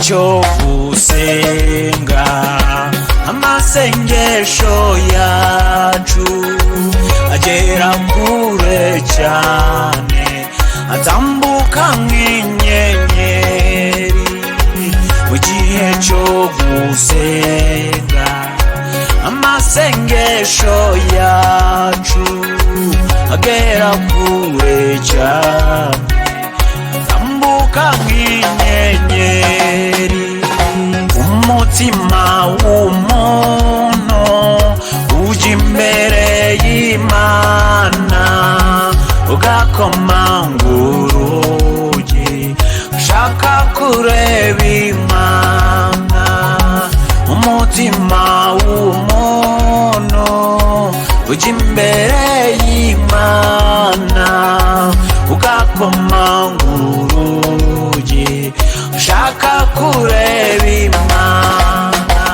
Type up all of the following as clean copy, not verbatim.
cyo gusenga amasengesho yacu agera kure cyane atambuka nk'inyenyeri mu gihe cyo gusenga amasengesho yacu agera kure cyane atambuka nk'inyenyeri umutima w'umuntu ujya imbere y'Imana ugakomanga urugi ushaka kureba Imana umutima w'umuntu ujya imbere y'Imana ugakomanga urugi ushaka kureba Imana.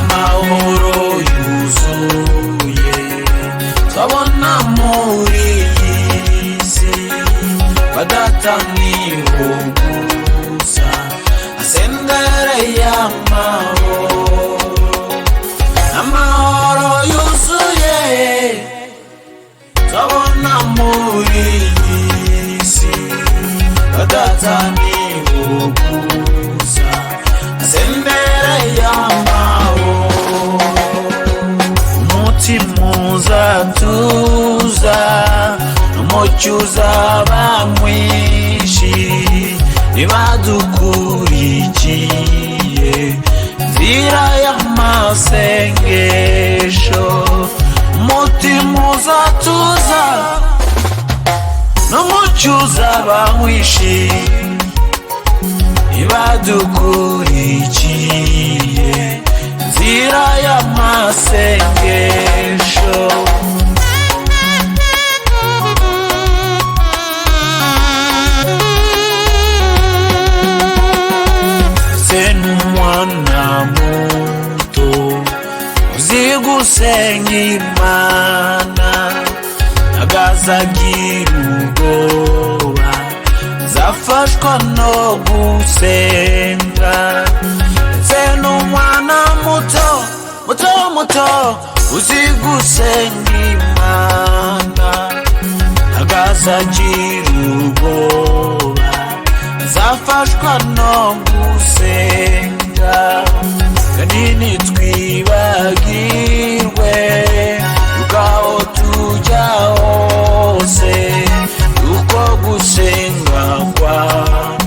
Amahoro yuzuye twabona muri iyi si badataniho gusa asendereye amahoro yuzuye twabona muri iyi si badataniho gusa asendereye amahoro umutima uzatuza n'umucyo uzaba mwinshi niba dukurikiye inzira y'amasengesho umutima uzatuza n'umucyo uzaba mwinshi niba dukurikiye inzira y'amasengesho. N'umwana muto uzi gusenga Imana agazagira ubwoba zafashwa no gusenga ndetse n'umwana muto uzi gusenga Imana agazagira ubwoba zafashwa no gusenga kandi ntitwibagirwe yuko aho tujya hose yuko gusenga kwacu